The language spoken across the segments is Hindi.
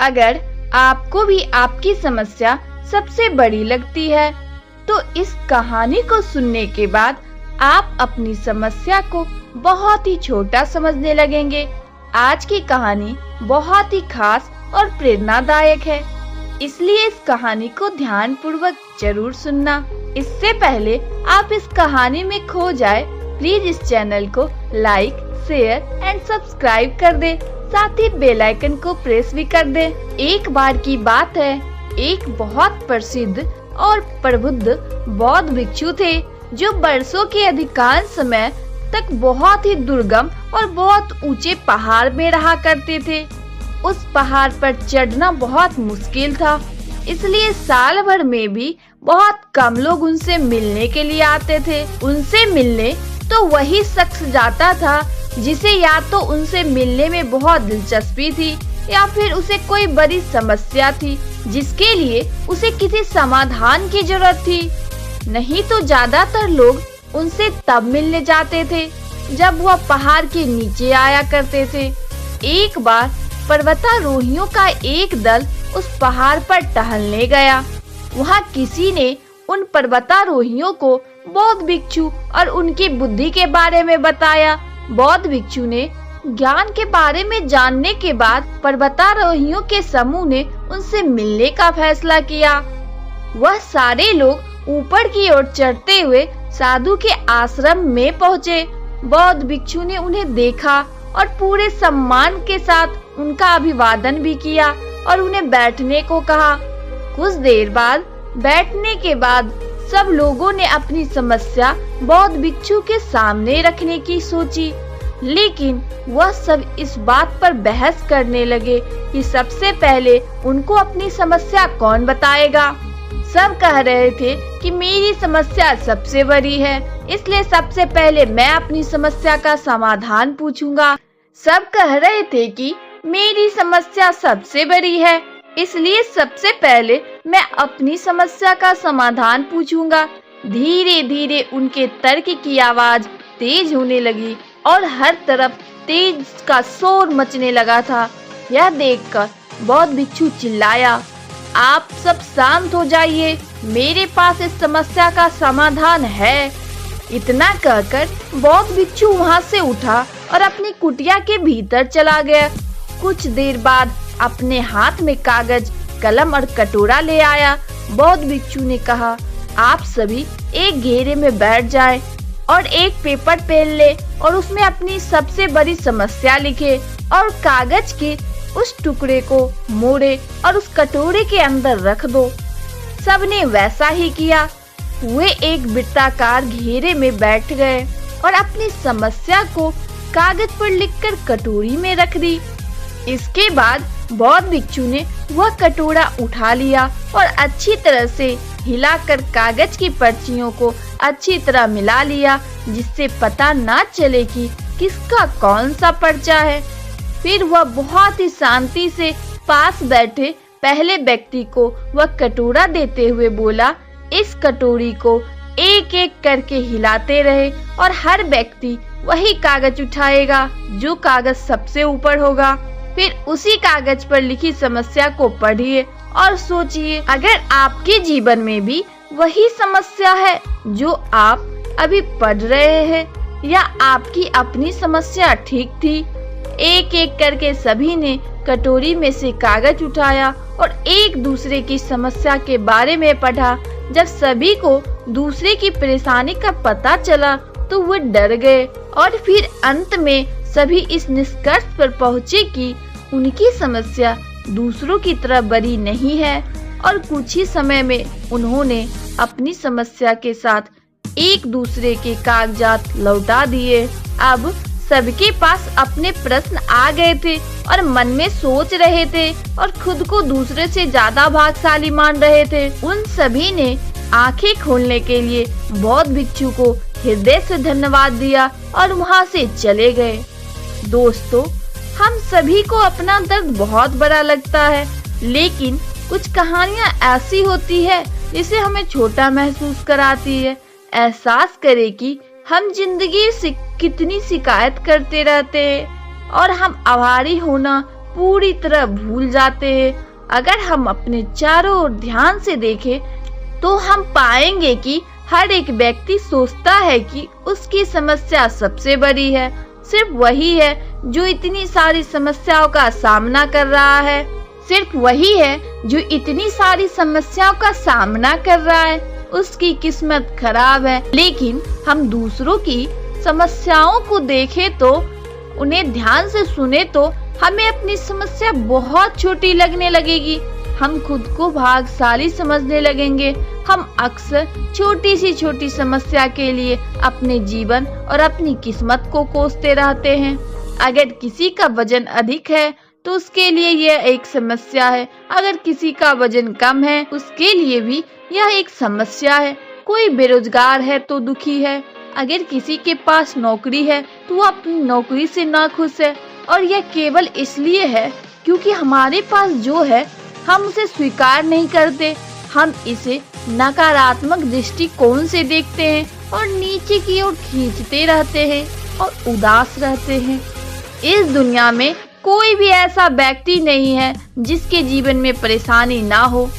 अगर आपको भी आपकी समस्या सबसे बड़ी लगती है तो इस कहानी को सुनने के बाद आप अपनी समस्या को बहुत ही छोटा समझने लगेंगे। आज की कहानी बहुत ही खास और प्रेरणादायक है, इसलिए इस कहानी को ध्यान पूर्वक जरूर सुनना। इससे पहले आप इस कहानी में खो जाए, प्लीज इस चैनल को लाइक, शेयर एंड सब्सक्राइब कर दे, साथ ही बेल आइकन को प्रेस भी कर दे। एक बार की बात है, एक बहुत प्रसिद्ध और प्रबुद्ध बौद्ध भिक्षु थे जो वर्षों के अधिकांश समय तक बहुत ही दुर्गम और बहुत ऊंचे पहाड़ में रहा करते थे। उस पहाड़ पर चढ़ना बहुत मुश्किल था, इसलिए साल भर में भी बहुत कम लोग उनसे मिलने के लिए आते थे। उनसे मिलने तो वही शख्स जाता था जिसे या तो उनसे मिलने में बहुत दिलचस्पी थी या फिर उसे कोई बड़ी समस्या थी जिसके लिए उसे किसी समाधान की जरूरत थी। नहीं तो ज्यादातर लोग उनसे तब मिलने जाते थे जब वह पहाड़ के नीचे आया करते थे। एक बार पर्वतारोहियों का एक दल उस पहाड़ पर टहलने गया। वहाँ किसी ने उन पर्वतारोहियों को बौद्ध भिक्षु और उनकी बुद्धि के बारे में बताया। बौद्ध भिक्षु ने ज्ञान के बारे में जानने के बाद पर्वतारोहियों के समूह ने उनसे मिलने का फैसला किया। वह सारे लोग ऊपर की ओर चढ़ते हुए साधु के आश्रम में पहुँचे। बौद्ध भिक्षु ने उन्हें देखा और पूरे सम्मान के साथ उनका अभिवादन भी किया और उन्हें बैठने को कहा। कुछ देर बाद बैठने के बाद सब लोगों ने अपनी समस्या बौद्ध भिक्षु के सामने रखने की सोची, लेकिन वह सब इस बात पर बहस करने लगे कि सबसे पहले उनको अपनी समस्या कौन बताएगा। सब कह रहे थे कि मेरी समस्या सबसे बड़ी है, इसलिए सबसे पहले मैं अपनी समस्या का समाधान पूछूंगा। सब कह रहे थे कि मेरी समस्या सबसे बड़ी है, इसलिए सबसे पहले मैं अपनी समस्या का समाधान पूछूंगा। धीरे धीरे उनके तर्क की आवाज तेज होने लगी और हर तरफ तेज का शोर मचने लगा था। यह देखकर बौद्ध भिक्षु चिल्लाया, आप सब शांत हो जाइए, मेरे पास इस समस्या का समाधान है। इतना कहकर बौद्ध भिक्षु वहाँ से उठा और अपनी कुटिया के भीतर चला गया। कुछ देर बाद अपने हाथ में कागज, कलम और कटोरा ले आया। बौद्ध भिक्षु ने कहा, आप सभी एक घेरे में बैठ जाएं और एक पेपर पेन ले और उसमें अपनी सबसे बड़ी समस्या लिखे और कागज के उस टुकड़े को मोड़े और उस कटोरे के अंदर रख दो। सबने वैसा ही किया। वे एक वृत्ताकार घेरे में बैठ गए और अपनी समस्या को कागज पर लिखकर कटोरी में रख दी। इसके बाद बौद्ध भिक्षु ने वह कटोरा उठा लिया और अच्छी तरह से हिलाकर कागज की पर्चियों को अच्छी तरह मिला लिया, जिससे पता ना चले कि किसका कौन सा पर्चा है। फिर वह बहुत ही शांति से पास बैठे पहले व्यक्ति को वह कटोरा देते हुए बोला, इस कटोरी को एक एक करके हिलाते रहे और हर व्यक्ति वही कागज उठाएगा जो कागज सबसे ऊपर होगा। फिर उसी कागज पर लिखी समस्या को पढ़िए और सोचिए, अगर आपके जीवन में भी वही समस्या है जो आप अभी पढ़ रहे हैं या आपकी अपनी समस्या ठीक थी। एक एक करके सभी ने कटोरी में से कागज उठाया और एक दूसरे की समस्या के बारे में पढ़ा। जब सभी को दूसरे की परेशानी का पता चला तो वो डर गए और फिर अंत में सभी इस निष्कर्ष पर पहुँचे कि उनकी समस्या दूसरों की तरह बड़ी नहीं है और कुछ ही समय में उन्होंने अपनी समस्या के साथ एक दूसरे के कागजात लौटा दिए। अब सबके पास अपने प्रश्न आ गए थे और मन में सोच रहे थे और खुद को दूसरे से ज्यादा भाग्यशाली मान रहे थे। उन सभी ने आंखें खोलने के लिए बौद्ध भिक्षु को हृदय से धन्यवाद दिया और वहां से चले गए। दोस्तों, हम सभी को अपना दर्द बहुत बड़ा लगता है, लेकिन कुछ कहानियां ऐसी होती है जिसे हमें छोटा महसूस कराती है। एहसास करें कि हम जिंदगी से कितनी शिकायत करते रहते हैं और हम आभारी होना पूरी तरह भूल जाते हैं। अगर हम अपने चारों ओर ध्यान से देखें तो हम पाएंगे कि हर एक व्यक्ति सोचता है कि उसकी समस्या सबसे बड़ी है। सिर्फ वही है जो इतनी सारी समस्याओं का सामना कर रहा है। सिर्फ वही है जो इतनी सारी समस्याओं का सामना कर रहा है। उसकी किस्मत खराब है। लेकिन हम दूसरों की समस्याओं को देखें तो, उन्हें ध्यान से सुने तो हमें अपनी समस्या बहुत छोटी लगने लगेगी। हम खुद को भाग्यशाली समझने लगेंगे। हम अक्सर छोटी समस्या के लिए अपने जीवन और अपनी किस्मत को कोसते रहते हैं। अगर किसी का वजन अधिक है तो उसके लिए यह एक समस्या है। अगर किसी का वजन कम है उसके लिए भी यह एक समस्या है। कोई बेरोजगार है तो दुखी है। अगर किसी के पास नौकरी है तो वो अपनी नौकरी से नाखुश है, और यह केवल इसलिए है क्योंकि हमारे पास जो है हम उसे स्वीकार नहीं करते। हम इसे नकारात्मक दृष्टिकोण से देखते हैं और नीचे की ओर खींचते रहते हैं और उदास रहते हैं। इस दुनिया में कोई भी ऐसा व्यक्ति नहीं है जिसके जीवन में परेशानी ना हो,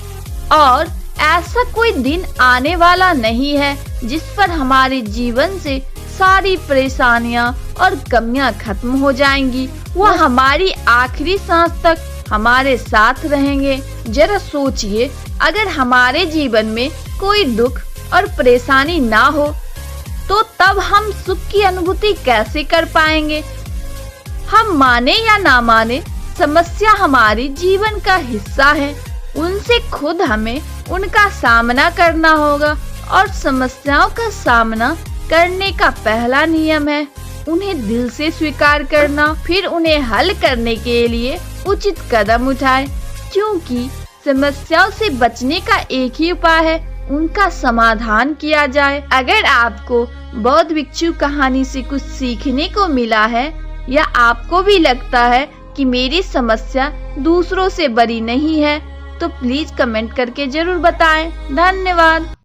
और ऐसा कोई दिन आने वाला नहीं है जिस पर हमारे जीवन से सारी परेशानियां और कमियां खत्म हो जाएंगी। वह हमारी आखिरी सांस तक हमारे साथ रहेंगे। जरा सोचिए, अगर हमारे जीवन में कोई दुख और परेशानी ना हो तो तब हम सुख की अनुभूति कैसे कर पाएंगे? हम माने या ना माने, समस्या हमारे जीवन का हिस्सा है। उनसे खुद हमें उनका सामना करना होगा, और समस्याओं का सामना करने का पहला नियम है उन्हें दिल से स्वीकार करना, फिर उन्हें हल करने के लिए उचित कदम उठाएं। क्योंकि समस्याओं से बचने का एक ही उपाय है, उनका समाधान किया जाए। अगर आपको बौद्ध भिक्षु कहानी से कुछ सीखने को मिला है, या आपको भी लगता है कि मेरी समस्या दूसरों से बड़ी नहीं है, तो प्लीज कमेंट करके जरूर बताएं। धन्यवाद।